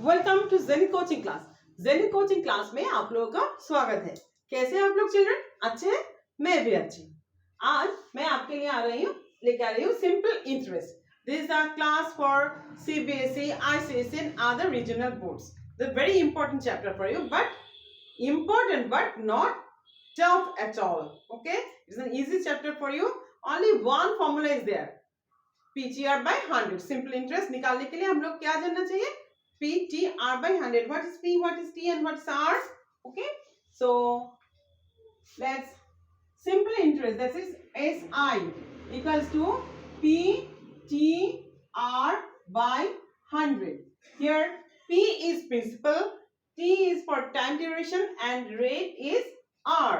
Welcome to जेनिक coaching class. जेनिक coaching class में आप लोगों का स्वागत है। कैसे हैं आप लोग चिल्ड्रन? अच्छे हैं? मैं भी अच्छी हूँ। आज मैं आपके लिए लेके आ रही हूँ simple interest. This is our class for CBSE, ICSE and other regional boards. The very important chapter for you, but important but not tough at all. Okay, it's an easy chapter for you. Only one formula is there, PTR by 100. Simple interest निकालने के लिए हम लोग क्या जानना चाहिए? PTR by 100. What is P, what is T, and what is R? Okay, so let's simple interest, that is SI equals to PTR by 100. Here P is principal, T is for time duration, and rate is R,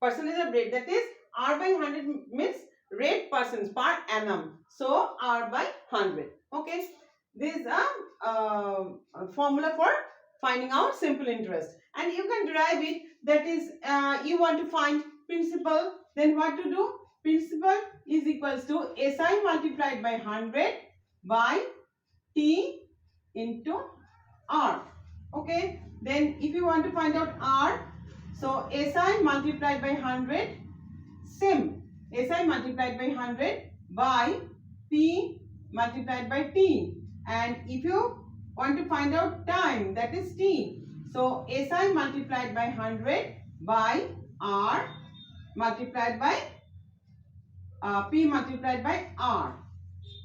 percentage of rate, that is R by 100 means rate percents per annum, so R by 100. Okay, this is a formula for finding out simple interest, and you can derive it. That is, you want to find principal, then what to do? Principal is equals to SI multiplied by 100 by T into R. Okay, then if you want to find out R, so SI multiplied by 100, same SI multiplied by 100 by P multiplied by T, and if you want to find out time, that is T, so SI multiplied by 100 by R multiplied by P multiplied by R.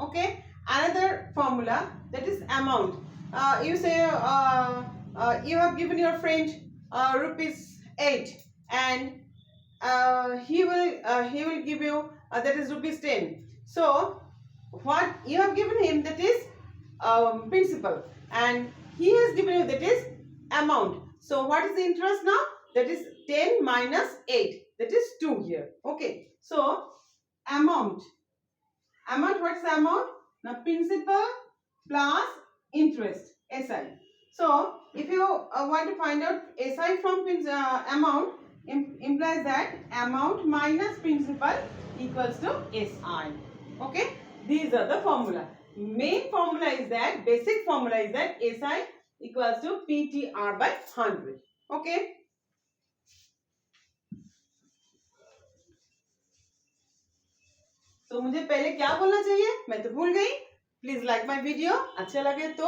Okay, another formula, that is amount. You say you have given your friend rupees 8, and he will give you that is rupees 10. So what you have given him, that is principal, and he has given you, that is amount. So what is the interest now? That is 10 minus 8, that is 2 here. Okay, so amount, what is the amount? Now principal plus interest, SI. So if you want to find out SI from amount, implies that amount minus principal equals to SI. Okay, these are the formula. Main formula is that, basic formula is that SI equals to PTR by 100. Okay, तो मुझे पहले क्या बोलना चाहिए, मैं तो भूल गई. प्लीज लाइक माय वीडियो, अच्छा लगे तो,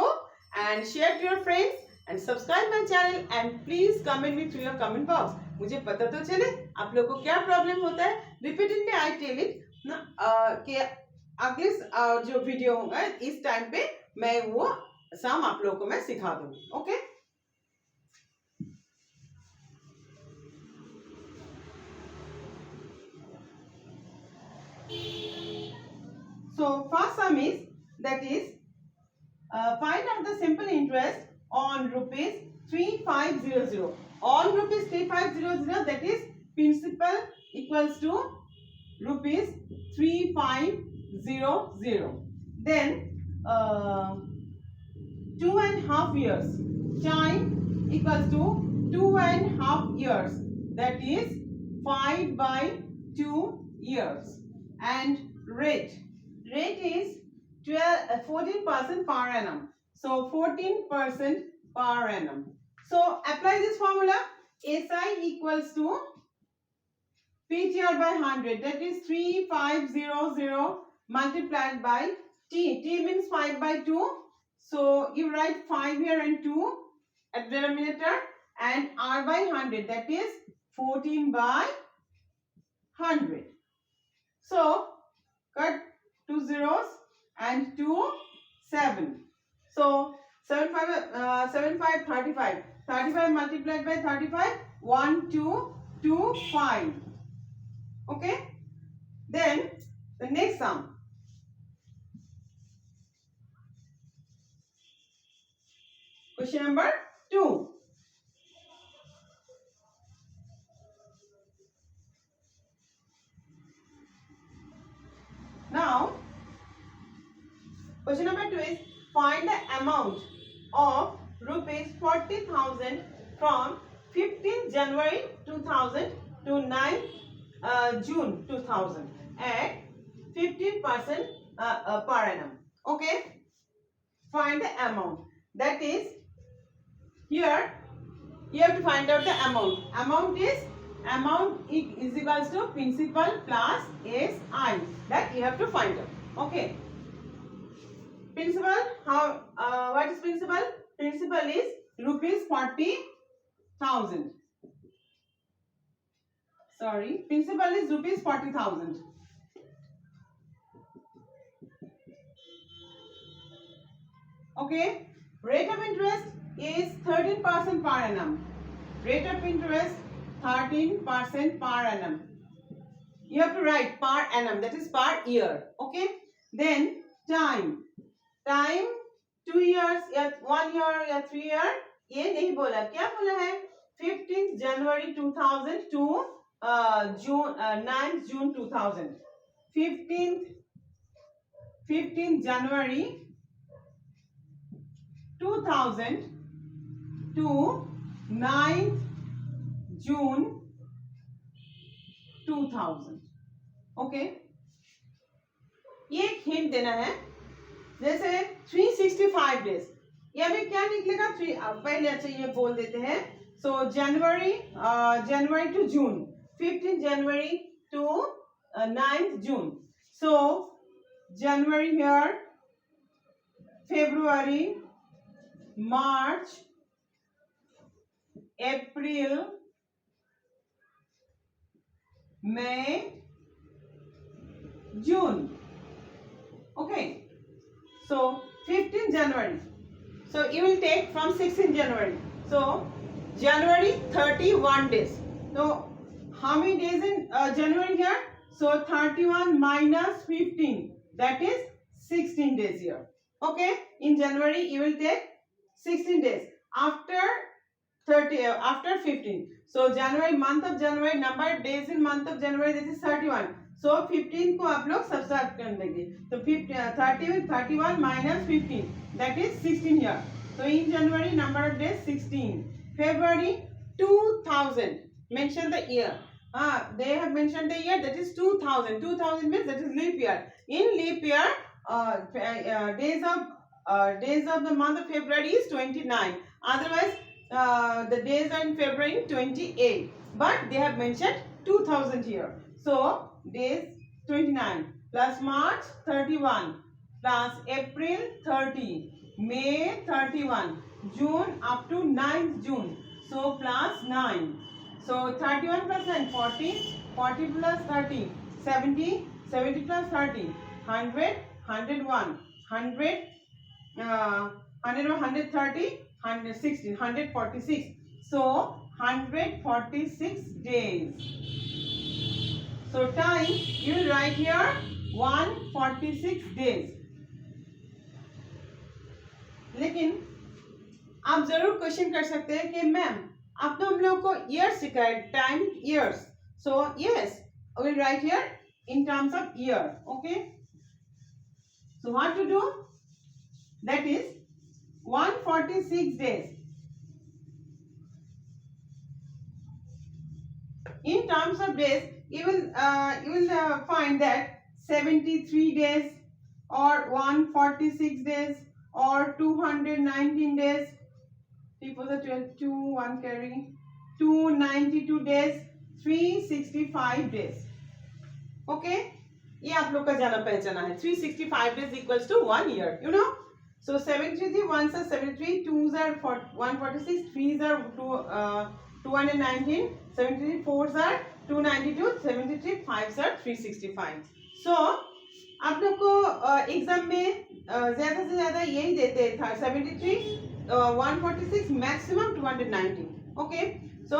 and share to your friends, and subscribe my channel, and please comment me through your comment box. मुझे पता तो चले आप लोगों को क्या प्रॉब्लम होता है. रिपीटेडली आई टेल इट ना कि अगले जो वीडियो होगा इस टाइम पे मैं वो सम आप लोगों को मैं सिखा दूंगी. Okay, so first sum is, that is find out the simple interest on rupees 3500. On rupees 3500, that is principal equals to rupees 3500. Then 2.5 years, time equals to 2.5 years, that is 5 by 2 years, and rate is 14% per annum, so 14% per annum. So apply this formula. SI equals to PTR by 100, that is 3500 multiplied by T. T means 5 by 2, so you write 5 here and 2 at the denominator, and R by 100, that is 14 by 100. So cut 2 zeros and 2 7. So 7 5 35. 35 multiplied by 35, 1 2 2 5. Okay, then the next sum. Question number 2. Now question number 2 is, find the amount of rupees 40,000 from 15th January 2000 to 9th June 2000 at 15% per annum. Okay, find the amount, that is here you have to find out the amount. Amount is equals to principal plus SI. That you have to find out. Okay. Principal, what is principal? Principal is rupees 40,000. Sorry, principal is rupees 40,000. Okay. Rate of interest is 13% per annum. Rate of interest 13% per annum. You have to write per annum, that is per year. Okay. Then time 2 years या 1 year या 3 year, ये नहीं बोला. क्या बोला है? 15th January 2000 to 9th June 2000. 15th January 2000 to 9th June 2000. Okay. ये एक हिंट देना है. जैसे 365 डेज, ये भी क्या निकलेगा? पहले अच्छा ये बोल देते हैं. So January to June, 15 January to 9th जून. So January here, February, March, April, May, June. Okay. So 15th January. So you will take from 16th January. So January 31 days. So how many days in January here? So 31 minus 15. That is 16 days here. Okay. In January you will take 16 days. After 15. So January, month of January, number of days in month of January, that is 31. So 15 को आप लोग subtract कर देंगे. तो 31 minus 15, that is 16 here. So in January, number of days 16. February 2000. Mention the year. They have mentioned the year, that is 2000. 2000 means that is leap year. In leap year, days of the month of February is 29. Otherwise, the days are in February 28. But they have mentioned 2000 here. So days 29 plus March 31 plus April 30, May 31, June up to 9th June. So plus 9. So 31% 40, 40 plus 30, 70, 70 plus 30, 100, 101, 100, 130, 116, 146. So 146 days. So time you will write here 146 days. लेकिन आप जरूर question कर सकते हैं कि ma'am आप तो हम लोग को ईयर्स सिखाए, time years. So yes, I will write here in terms of year. Okay. So what to do? That is 146 days. In terms of days, you will find that 73 days or 146 days or 219 days. 3 for the 12, 2, 1 carry, 292 days, 365 days. Okay? ये आप लोग का जाना पहचाना है. 365 days equals to 1 year. You know? So 73 1s are 73, 2s are 146, 3s are 219, 73 4s are 292, 73 5s are 365. So आप लोग को एग्जाम में ज्यादा से ज्यादा यही देते था. 73, 146, maximum 219. Okay. So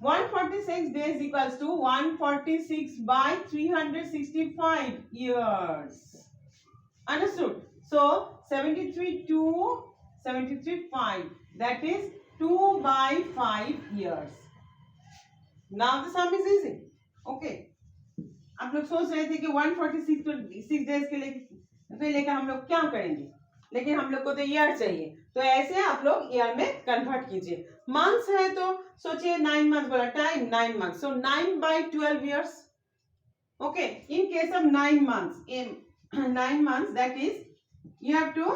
146 days equals to 146 by 365 years. Understood? So 73 to 73 5. That is 2 by 5 years. Now the sum is easy. Okay. आप लोग सोच रहे थे कि 146 तो 6 days के लेकर हम लोग क्या करेंगे, लेकिन हम लोग को तो ईयर चाहिए. तो ऐसे आप लोग ईयर में कन्वर्ट कीजिए. मंथ्स है तो सोचिए 9 months बोला, time 9 months. So 9 by 12 years. Okay. In case of 9 months, in 9 months, that is you have to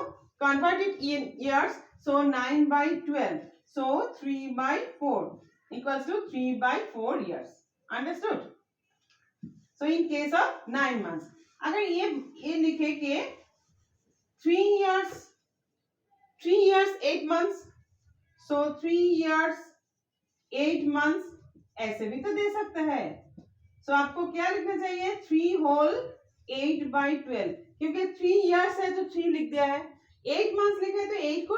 convert it in years. So 9 by 12. So 3/4 equals to 3/4 years. Understood? So in case of 9 months, अगर ये लिखे कि 3 years 8 months, so 3 years 8 months ऐसे भी तो दे सकते हैं. So आपको क्या लिखना चाहिए? 3 whole 8/12, क्योंकि 3 years है तो 3 लिख दिया है. 8 months लिखे तो 8 को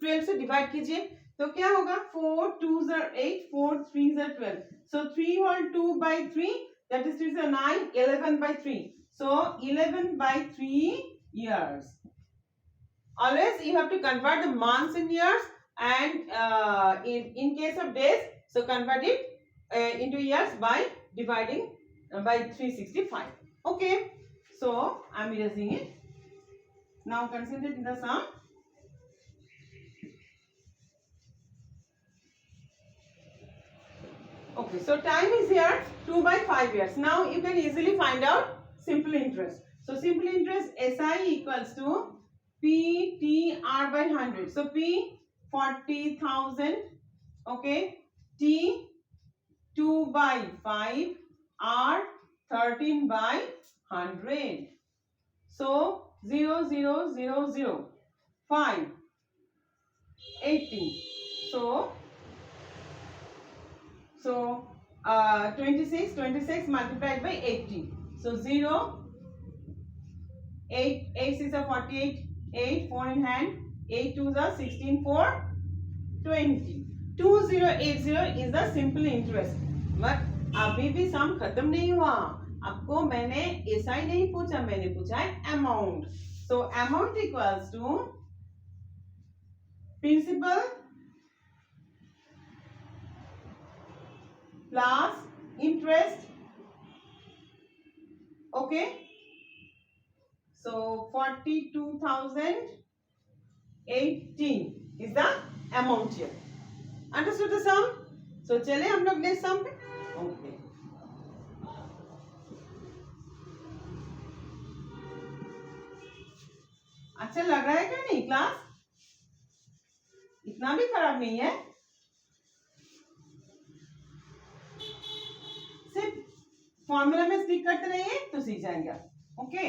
12 से डिवाइड कीजिए, तो क्या होगा? 4 2s are 8, 4 3s are 12. So 3 whole 2/3, that is 3 is 9, 11/3. So 11/3 years. Always you have to convert the months in years, and in case of days, so convert it into years by dividing by 365. Okay, so I'm erasing it. Now concentrate in the sum. Okay, so time is here 2/5 years. Now you can easily find out simple interest. So simple interest SI equals to PTR/100. So P 40,000. Okay, T 2/5, R 13/100. So 0 0 0 0 5 18. So 26 multiplied by 80. So 0 8 8 6 are 48, 8 4 in hand, 8 2s are 16, 4 20. 2080 is the simple interest. But अभी भी सम खत्म नहीं हुआ. आपको मैंने SI नहीं पूछा, मैंने पूछा है amount. So amount equals to principal plus interest. Okay, so 42,018 is the amount here. Understood the sum? So चले हम लोग नेक्स्ट सम पे. Okay, अच्छा लग रहा है क्या? नहीं क्लास इतना भी खराब नहीं है. फॉर्मूला में स्टिक करते रहिए तो सीख जाएंगे आप. Okay,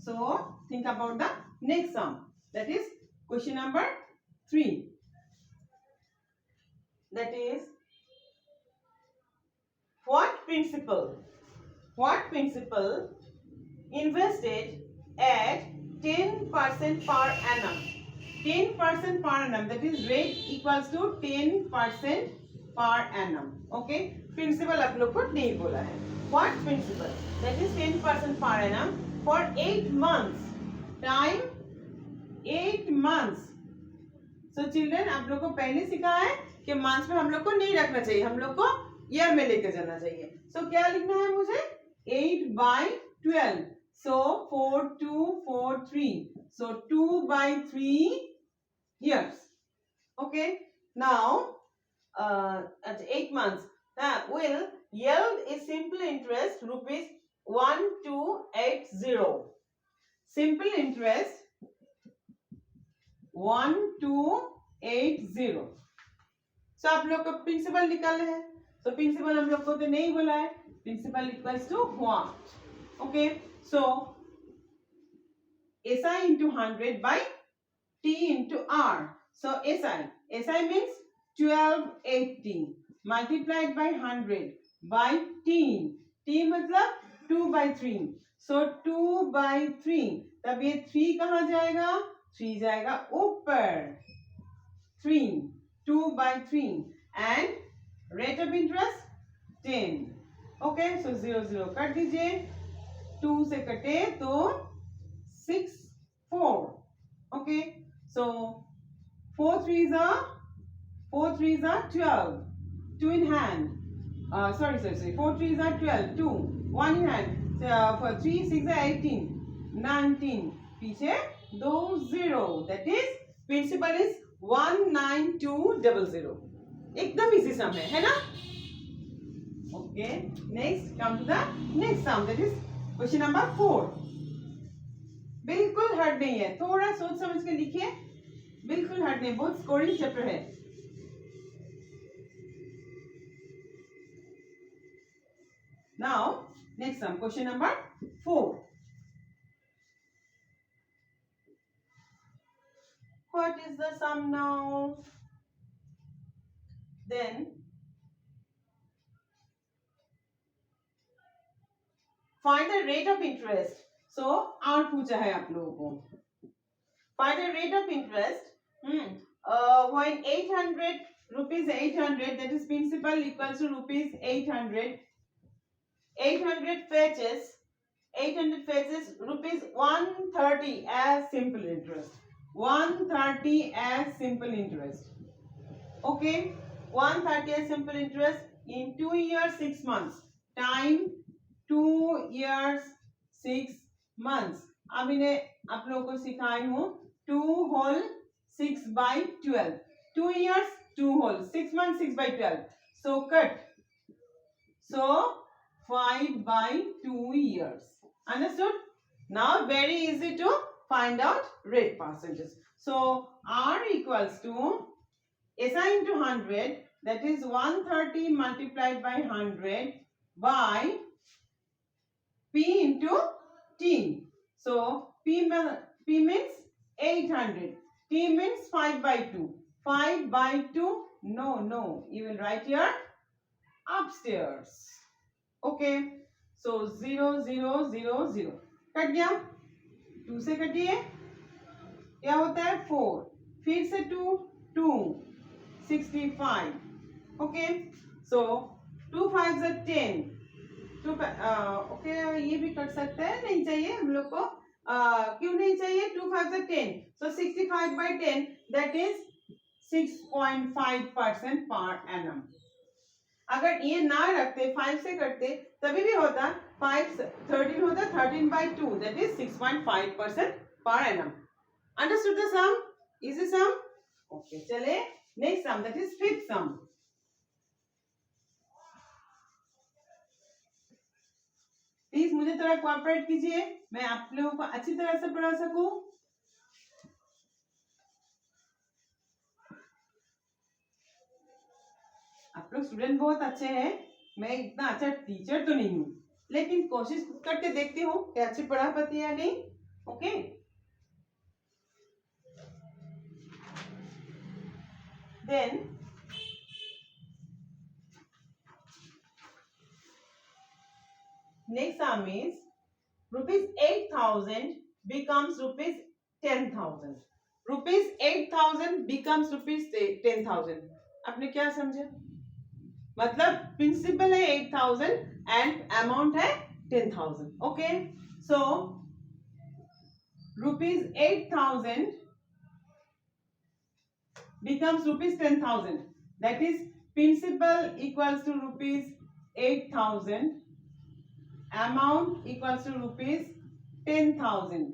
so think about the next sum, that is question number 3. That is what principal invested at 10% per annum. 10% per annum, that is rate equals to 10% per annum. Okay, principal आप लोग को नहीं बोला है. What principal? That is 10% per annum for 8 months. Time 8 months. So children, आप लोग को पहले सिखाया है कि मंथ्स में हम लोग को नहीं रखना चाहिए, हम लोग को ईयर में लेकर जाना चाहिए. So क्या लिखना है मुझे? 8/12. So 4 2 4 3. So 2/3 years. Okay. Now at 8 months, will yield is simple interest rupees 1280. Simple interest 1280. So आप लोग को प्रिंसिपल निकालना है. So प्रिंसिपल हम लोग को तो नहीं बोला है. Principal equals to what? Okay. So SI into 100 by T into R. So SI means 1280 multiplied by 100 by T. T मतलब 2/3. So 2/3. तब ये 3 कहाँ जाएगा? 3 जाएगा ऊपर. 3 2/3 and rate of interest 10. Okay, so 0 0 काट दीजिए. 2 से कटे तो 6 4. Okay, so 4 3s are 12. 2 in hand. Sorry. 4 3s are 12. 2 1 in hand. For 3 6 are 18. 19. पीछे 2 0. That is principal is 19200. एकदम इजी सम है ना? Okay, next come to the next sum, that is question number 4. बिल्कुल हर्ड नहीं है, थोड़ा सोच समझ के लिखिए, बिल्कुल हर्ड नहीं, बहुत स्कोरिंग चैप्टर है. Now next sum, question number 4. What is the sum now? Then find the rate of interest. So R पूछा है आप लोगों को. Find the rate of interest. When 800 rupees 800, that is principal equals to rupees 800. 800 fetches rupees 130 as simple interest. 130 as simple interest. Okay, 130 as simple interest in 2 years 6 months. Time 2 years 6 months. अब इन्हें आप लोगों को सिखाई हूँ 2 whole 6 by 12. 2 years 2 whole 6 months 6 by 12. So cut. So 5 by 2 years. Understood? Now very easy to find out rate percentage. So R equals to SI into 100, that is 130 multiplied by 100 by P into T. So P means 800. T means 5 by 2. 5 by 2. No. You will write here upstairs. Okay. So 0, 0, 0, 0. Cut गया. 2 से कटिए. क्या होता है 4. फिर से 2, 2. 65. Okay. So 2 5s are 10. Okay ये भी कर सकते हैं, नहीं चाहिए हम लोग को. क्यों नहीं चाहिए? 2 5s are 10. So 65 by 10, that is 6.5% per annum. अगर ये ना रखते 5 से करते तभी भी होता 5 13 होता 13 by 2, that is 6.5% per annum. Understood the sum? Easy sum? Okay, चले next sum, that is fifth sum. Please मुझे थोड़ा कोऑपरेट कीजिए, मैं आप लोगों को अच्छी तरह से पढ़ा सकूं. आप लोग स्टूडेंट बहुत अच्छे हैं, मैं इतना अच्छा टीचर तो नहीं हूं, लेकिन कोशिश करके देखती हूँ कि अच्छी पढ़ा पाती है या नहीं. Okay. Then next sum is rupees 8,000 becomes rupees 10,000. rupees 8,000 becomes rupees 10,000. आपने क्या समझा? मतलब प्रिंसिपल है 8,000 एंड अमाउंट है 10,000. Okay. So rupees 8,000 becomes rupees 10,000. That is principal equals to rupees 8,000. Amount equals to rupees 10,000.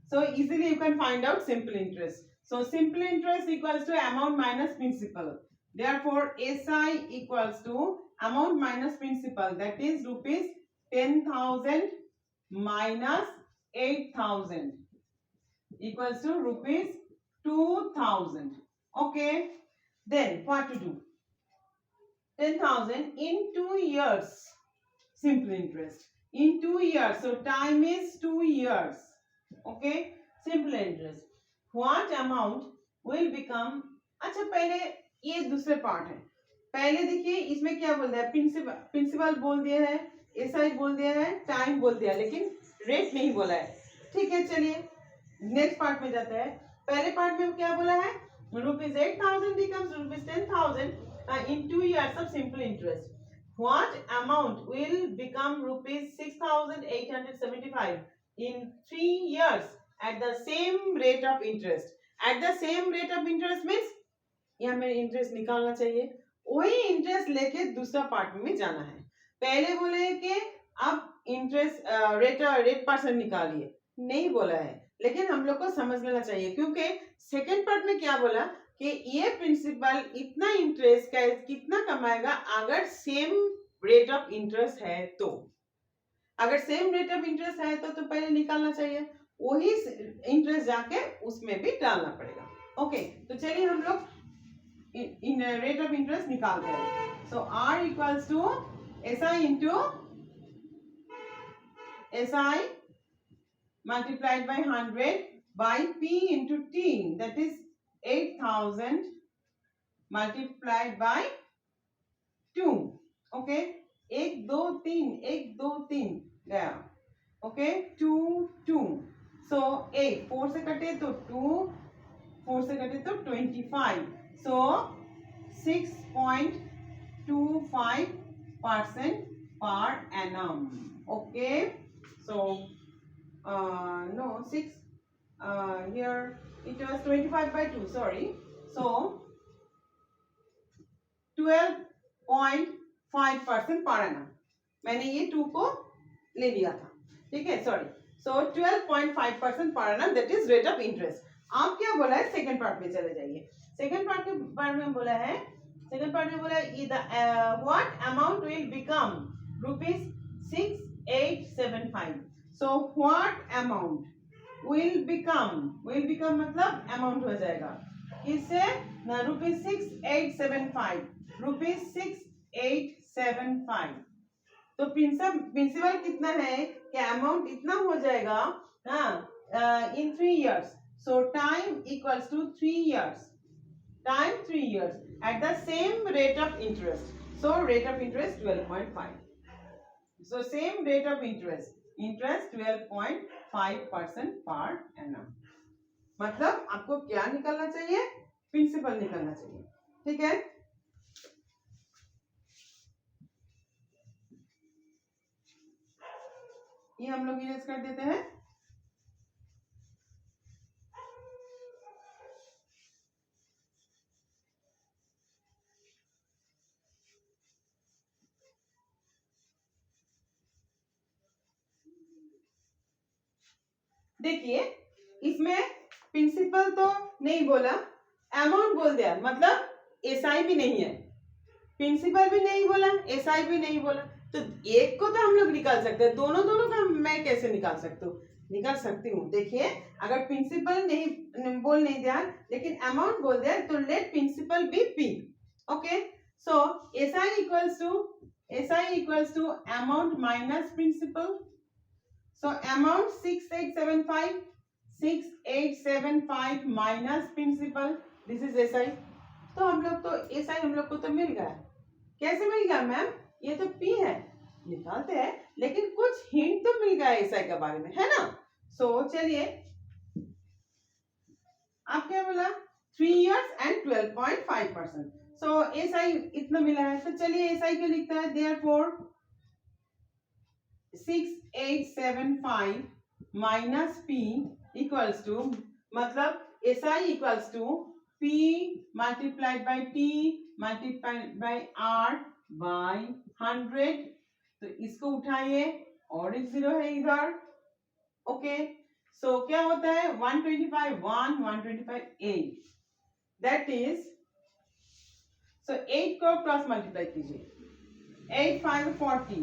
So easily you can find out simple interest. So simple interest equals to amount minus principal. Therefore SI equals to amount minus principal, that is rupees 10,000 minus 8,000 equals to rupees 2,000. Okay. Then what to do? 10,000 in 2 years. Simple interest. In 2 years. So time is 2 years. Okay. Simple interest. What amount will become? अच्छा पहले ये दूसरे part है. पहले देखिए इसमें क्या बोल दिया है, प्रिंसिपल बोल दिया है, एसआई बोल दिया है, टाइम बोल दिया, लेकिन रेट नहीं बोला है. ठीक है, चलिए नेक्स्ट पार्ट में जाते हैं. पहले पार्ट में क्या बोला है? Rupees 8,000 becomes rupees 10,000 in 2 years of simple interest. What amount will become rupees 6,875 in 3 years at the same rate of interest? At the same rate of interest means यहाँ मेरे इंटरेस्ट निकालना चाहिए, वही इंटरेस्ट लेके दूसरा पार्ट में जाना है. पहले बोले कि अब इंटरेस्ट रेट परसेंट निकालिए, नहीं बोला है, लेकिन हम लोग को समझ लेना चाहिए, क्योंकि सेकंड पार्ट में क्या बोला कि ये प्रिंसिपल इतना इंटरेस्ट का कितना कमाएगा अगर सेम रेट ऑफ इंटरेस्ट है तो, अगर सेम रेट ऑफ इंटरेस्ट है तो पहले निकालना चाहिए, वही इंटरेस्ट जाके उसमें भी डालना पड़ेगा। ओके, तो चलिए हम लोग इन रेट ऑफ इंटरेस्ट निकालते हैं। So R equals to SI into SI multiplied by 100 by P into T, that is 8000 multiplied by 2. Okay, 1 2 3 1 2 3 गया। ओके, 2 2, सो 8 4 से कटे तो 2, 4 से कटे तो 25, सो 6.25% per annum. Okay, so no 6 here it was 25 by 2, sorry, so 12.5% per annum, मैंने ये 2 को ले लिया था, ठीक है, sorry, so 12.5% per annum, that is rate of interest. आप क्या बोला है, सेकंड पार्ट में चले जाइए। सेकंड पार्ट के बारे में बोला है, सेकंड पार्ट में बोला है what amount will become ₹6875. So what amount will become मतलब अमाउंट हो जाएगा किससे ना, ₹6875, तो प्रिंसिपल कितना है कि अमाउंट इतना हो जाएगा इन 3 years, so time equals to 3 years, time 3 years at the same rate of interest, so rate of interest 12.5, so same rate of interest 12.5% per annum, मतलब आपको क्या निकालना चाहिए, प्रिंसिपल निकालना चाहिए, ठीक है। ये हम लोग इरेज कर देते हैं। देखिए इसमें प्रिंसिपल तो नहीं बोला, अमाउंट बोल दिया, मतलब एसआई भी नहीं है, प्रिंसिपल भी नहीं बोला, एसआई भी नहीं बोला, तो एक को तो हम लोग निकाल सकते हैं, दोनों का मैं कैसे निकाल सकती हूँ। देखिए अगर प्रिंसिपल नहीं बोल नहीं दिया लेकिन अमाउंट बोल दिया तो let principal be P. Okay, so SI equals to amount minus principal, so amount 6875 minus principal, this is SI, तो हम लोग तो SI हम लोग को तो मिल गया, कैसे मिल गया मैम, ये तो P है, निकालते हैं, लेकिन कुछ हिंट तो मिल गया SI के बारे में, है ना। सो चलिए आप क्या बोला 3 years and 12.5%, सो SI इतना मिला है, तो चलिए SI को लिखता है, therefore 6875 minus P equals to, मतलब SI equals to P multiplied by T multiplied by R by 100, तो इसको उठाइए और एक 0 है इधर। ओके, सो क्या होता है 125 8, दैट इज, सो 8 को क्रॉस मल्टीप्लाई कीजिए, 8 5 40,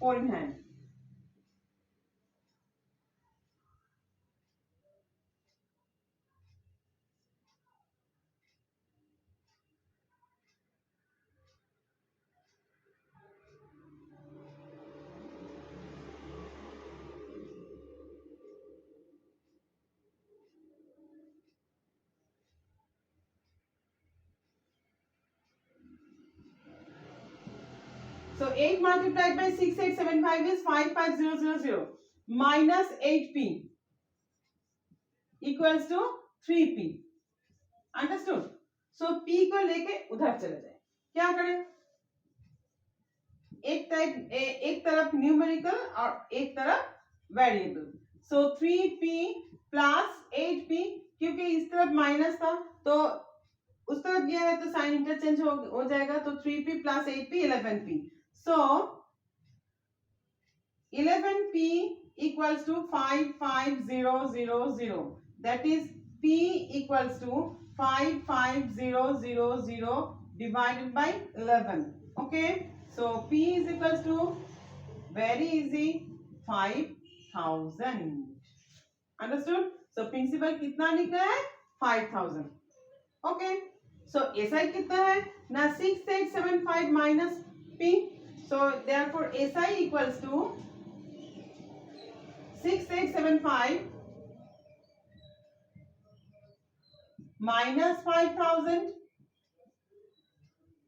4 in hand, so 8 multiplied by 6875 is 55000 minus 8P equals to 3P, understood? So P को लेके उधर चले जाए, क्या करें, एक तरफ न्यूमेरिकल और एक तरफ वेरिएबल, सो 3P प्लस 8P, क्योंकि इस तरफ माइनस था तो उस तरफ गया है तो साइन इंटरचेंज हो जाएगा, तो 3P plus 8P 11P, so 11P equals to 55000, that is P equals to 55000 divided by 11. Okay, So P is equals to, very easy, 5,000. Understood? So principal कितना निकला है? 5,000. Okay. So SI कितना है? ना 6875 minus P. So therefore SI equals to 6875 minus 5,000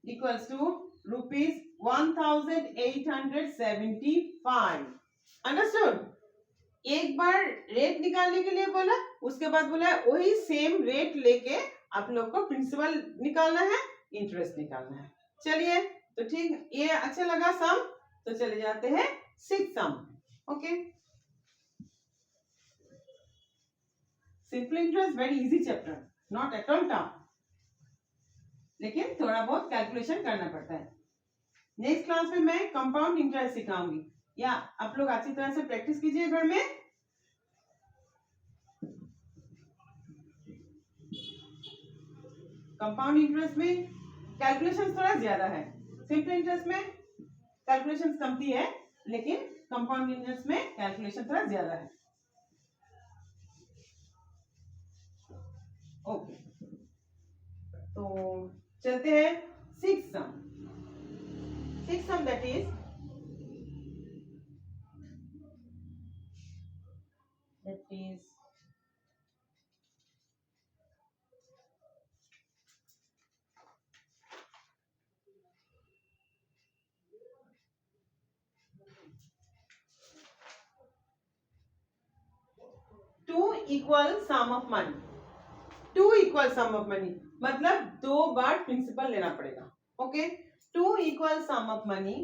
equals to rupees 1,875. Understood? एक बार rate निकालने के लिए बोला, उसके बाद बोला वही सेम रेट लेके आप लोग को प्रिंसिपल निकालना है, इंटरेस्ट निकालना है. चलिए, तो ठीक, ये अच्छा लगा सम. तो चले जाते हैं six some. Okay, simple interest very easy chapter, not at all tough, लेकिन थोड़ा बहुत कैलकुलेशन करना पड़ता है. नेक्स्ट क्लास में मैं कंपाउंड इंटरेस्ट सिखाऊंगी, या आप लोग अच्छी तरह से प्रैक्टिस कीजिए घर में. कंपाउंड इंटरेस्ट में कैलकुलेशन थोड़ा ज्यादा है, सिंपल इंटरेस्ट में कैलकुलेशन कमती है, लेकिन कंपाउंड इंटरेस्ट में कैलकुलेशन थोड़ा ज्यादा है. ओके, तो चलते हैं six some. Six some that is 2 equal sum of money. 2 equal sum of money मतलब दो बार प्रिंसिपल लेना पड़ेगा. Okay, 2 equal sum of money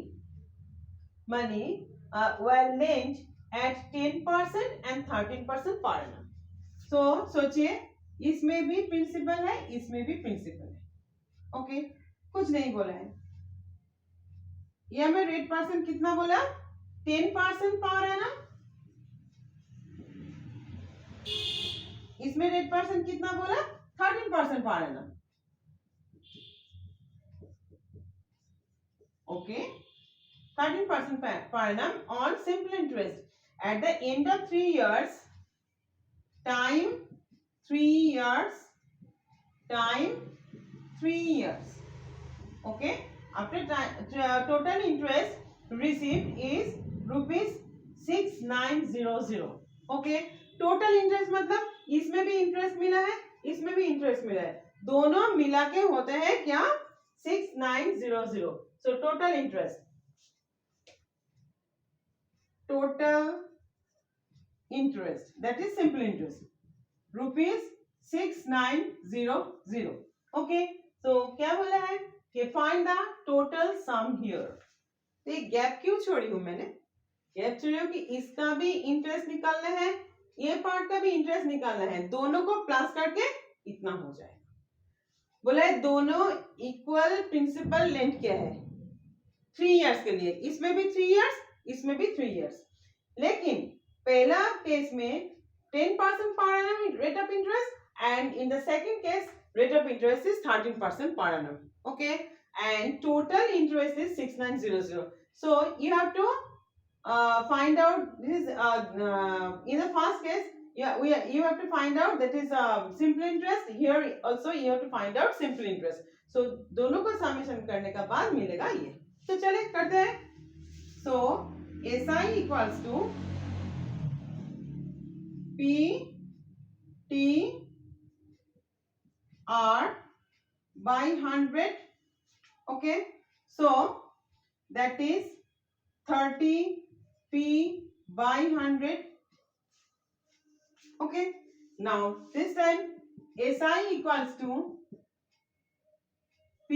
were lent at 10% and 13% per annum. So सोचिए, इसमें भी प्रिंसिपल है, इसमें भी प्रिंसिपल है. ओके, कुछ नहीं बोला है. ये हमें रेट परसेंट कितना बोला? 10% पर annum. इसमें रेट परसेंट कितना बोला? 13% पर annum. Okay, 13% per annum on simple interest at the end of 3 years. Time 3 years. Time 3 years. Okay, after total interest received is rupees 6900. Okay, total interest मतलब इसमें भी इंटरेस्ट मिला है, इसमें भी इंटरेस्ट मिला है, दोनों मिला के होते हैं क्या? 6900. So total interest, that is simple interest, rupees 6900. Okay, so क्या बोला है कि find the total sum here. तो ये गैप क्यों छोड़ी हूं मैंने? गैप छोड़ी हूं कि इसका भी इंटरेस्ट निकालना है, ये पार्ट का भी इंटरेस्ट निकालना है, दोनों को प्लस करके इतना हो जाएगा. बोला है दोनों इक्वल प्रिंसिपल लेंथ क्या है? 3 इयर्स के लिए, इसमें भी 3 इयर्स, इसमें भी 3 इयर्स. लेकिन पहला केस में 10% per annum rate of interest, and in the second case rate of interest is 13% per annum. Okay, and total interest is 6900. So you have to find out this in the first case. Yeah, you have to find out that is simple interest. Here also you have to find out simple interest. So दोनों को summation करने का बाद मिलेगा ये. तो चले करते हैं. So SI equals to P T R by 100. Okay, so that is 30 P by 100. Okay, now this time SI equals to P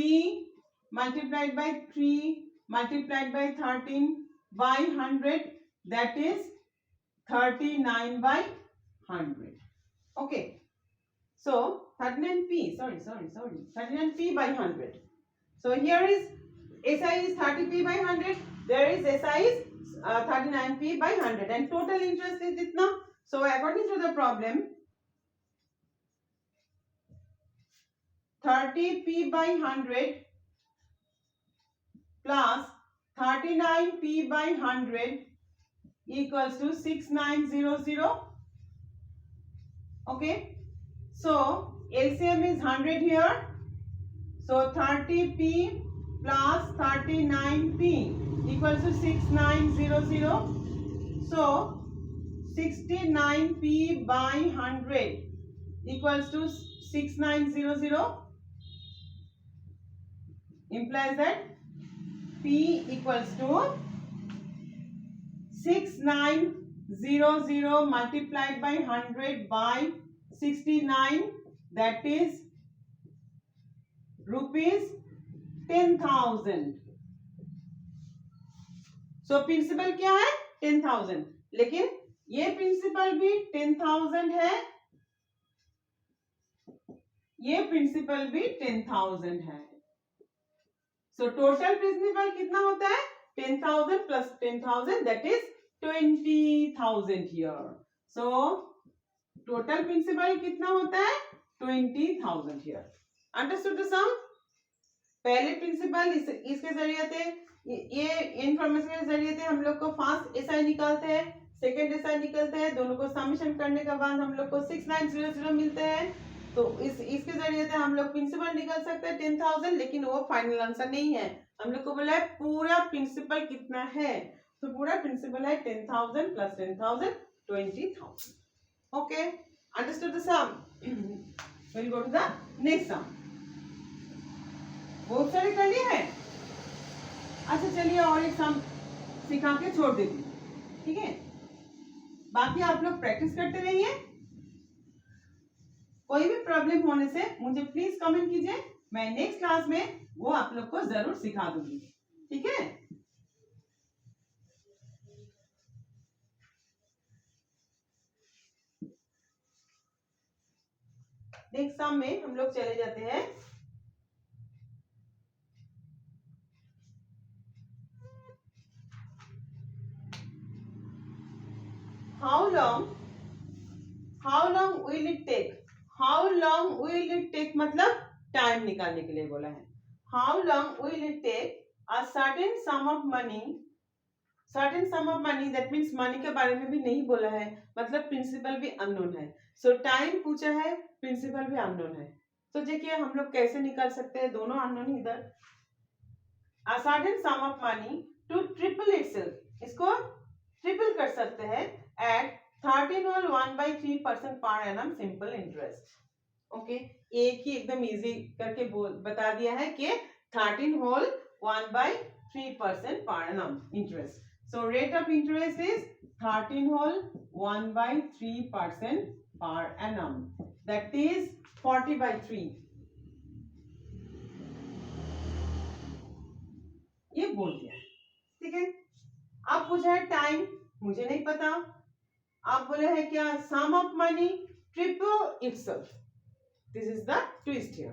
multiplied by 3 multiplied by 13 by 100, that is 39 by 100. Okay, so 39P, sorry, 39P by 100. So here is SI is 30P by 100, there is SI is 39P by 100, and total interest is itna. So according to the problem, 30P by 100 plus 39p by 100 equals to 6900. Okay, so LCM is 100 here. So 30p plus 39p equals to 6900. So 69p by 100 equals to 6900, implies that p equals to 6900 multiplied by 100 by 69, that is rupees 10,000. So principal क्या है 10,000, लेकिन ये principal भी 10,000 है, ये principal भी 10,000 है. सो total principal कितना होता है 10,000 plus 10,000, that is 20,000 here. So total principal कितना होता है 20,000 हियर. अंडरस्टूड द सम. पहले प्रिंसिपल इसके जरिए थे, ये इंफॉर्मेशन के जरिए थे हम लोग को फर्स्ट एसआई निकालते हैं, सेकंड एसआई निकलते हैं, दोनों को समेशन करने के बाद हम लोग को 6900 मिलते हैं. तो इसके जरिए से हम लोग प्रिंसिपल निकाल सकते हैं 10,000, लेकिन वो फाइनल आंसर नहीं है. हम लोग को बोला है पूरा प्रिंसिपल कितना है, तो पूरा प्रिंसिपल है 10,000 plus 10,000 20,000. Okay, understood the sum. Will go to the next sum. बहुत सारे कर लिए हैं. अच्छा चलिए और एक सम सिखा के छोड़ देती हूँ, ठीक है. बाकी आप लोग प्रैक्टिस करते रहिए. कोई भी प्रॉब्लम होने से मुझे प्लीज कमेंट कीजिए, मैं नेक्स्ट क्लास में वो आप लोग को जरूर सिखा दूंगी, ठीक है. नेक्स्ट सम में हम लोग चले जाते हैं. How long will it take? How long will it take मतलब टाइम निकालने के लिए बोला है. How long will it take a certain sum of money? Certain sum of money, that means money के बारे में भी नहीं बोला है, मतलब प्रिंसिपल भी अननोन है. सो टाइम पूछा है, प्रिंसिपल भी अननोन है. तो देखिए हम लोग कैसे निकाल सकते हैं, दोनों अननोन इधर. A certain sum of money to triple itself, इसको ट्रिपल कर सकते हैं at 13 whole 1/3% per annum simple interest. Okay, एक ही एकदम इजी करके बता दिया है कि 13 whole 1/3% per annum interest. So rate of interest is 13 whole 1/3% per annum, that is 40/3. ये बोल दिया, ठीक है. अब पूछा है टाइम, मुझे नहीं पता. आप बोले हैं क्या sum of money triple itself. This is the twist here.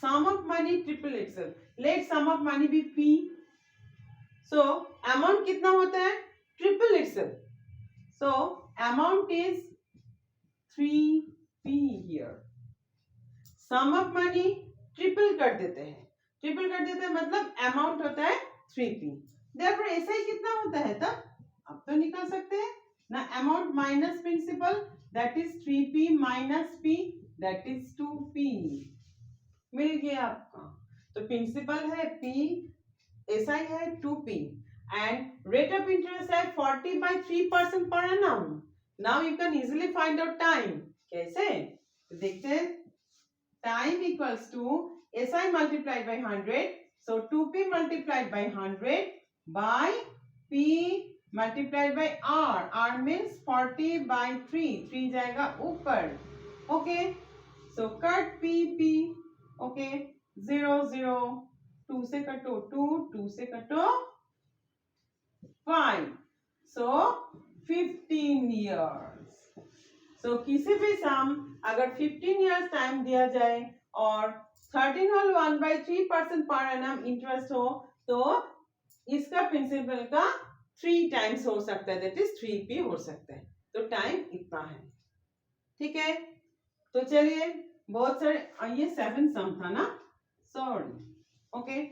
Sum of money triple itself. Let sum of money be P. So amount कितना होता है triple itself. So amount is 3p here. Sum of money triple कर देते हैं, triple कर देते हैं मतलब अमाउंट होता है 3p. देयरफॉर ऐसा ही कितना होता है तब अब तो निकाल सकते हैं ना. Amount minus principal, that is 3p minus p, that is 2p. मिल गया आपका. तो प्रिंसिपल है p, ऐसा ही है 2p, and rate of interest है 40/3% पर annum. Now you can easily find out time. कैसे, तो देखते हैं. Time equals to SI multiplied by 100, so 2p multiplied by 100 by p multiplied by r. r means 40/3, 3 जाएगा ऊपर. Okay, so cut p. Okay, 0 0, 2 से कटो 2, 2 से कटो 5, सो 15 years. सो किसी भी सम अगर 15 years टाइम दिया जाए और 13 whole 1/3% पर annum इंटरेस्ट हो, तो इसका प्रिंसिपल का 3 टाइम्स हो सकता है, दैट इज 3p हो सकता है. तो टाइम इतना है, ठीक है. तो चलिए बहुत सारे, ये 7 सम था ना, सॉरी. ओके,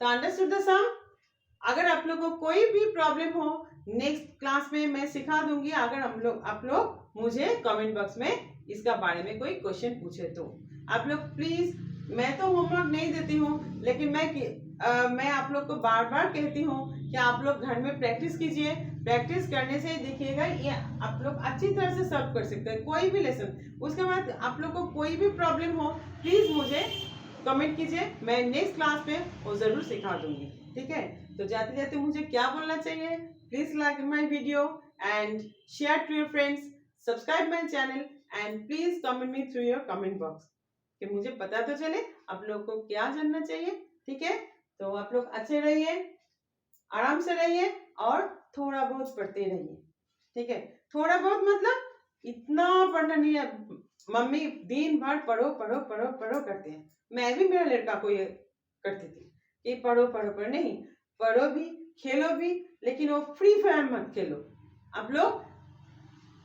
तो अंडरस्टूड द सम. अगर आप लोग को कोई भी प्रॉब्लम हो नेक्स्ट क्लास में मैं सिखा दूंगी, अगर आप लोग मुझे कमेंट बॉक्स में इसका बारे में कोई क्वेश्चन पूछे तो। आप लोग प्लीज, मैं तो होमवर्क नहीं देती हूँ लेकिन मैं आप लोग को बार बार कहती हूँ कि आप लोग घर में प्रैक्टिस कीजिए। प्रैक्टिस करने से देखिएगा ये आप लोग अच्छी तरह से सॉल्व कर सकते हैं कोई भी लेसन। उसके बाद आप लोग को कोई भी प्रॉब्लम हो प्लीज मुझे कमेंट कीजिए, मैं नेक्स्ट क्लास में वो जरूर सिखा दूंगी। ठीक है, तो जाते जाते मुझे क्या बोलना चाहिए, please like my video and share to your friends, subscribe my channel and please comment me through your comment box, कि मुझे पता तो चले आप लोग को क्या जानना चाहिए। ठीक है, तो आप लोग अच्छे रहिए, आराम से रहिए और थोड़ा बहुत पढ़ते रहिए। ठीक है, थोड़ा बहुत मतलब इतना पढ़ना नहीं है। मम्मी दिन भर पढ़ो पढ़ो पढ़ो पढ़ो करते हैं, मैं भी मेरे लड़का को ये करती थी कि पढ़ो पढ़ो पढ़ो, नहीं, पढ़ो भी खेलो भी, लेकिन वो फ्री फायर मत खेलो। आप लोग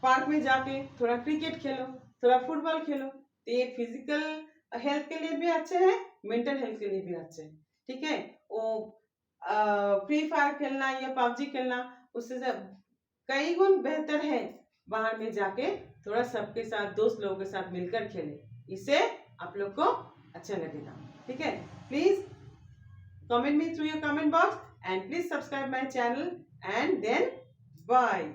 पार्क में जाके थोड़ा क्रिकेट खेलो, थोड़ा फुटबॉल खेलो, तो ये फिजिकल हेल्थ के लिए भी अच्छे है, मेंटल हेल्थ के लिए भी अच्छे है। ठीक है, वो फ्री फायर खेलना या पबजी खेलना उससे कई गुण बेहतर है बाहर में जाके थोड़ा सबके साथ, दोस्त लोगों के साथ मिलकर खेले, इससे आप लोग को अच्छा लगेगा। ठीक है, please comment me through your comment box and please subscribe my channel and then bye.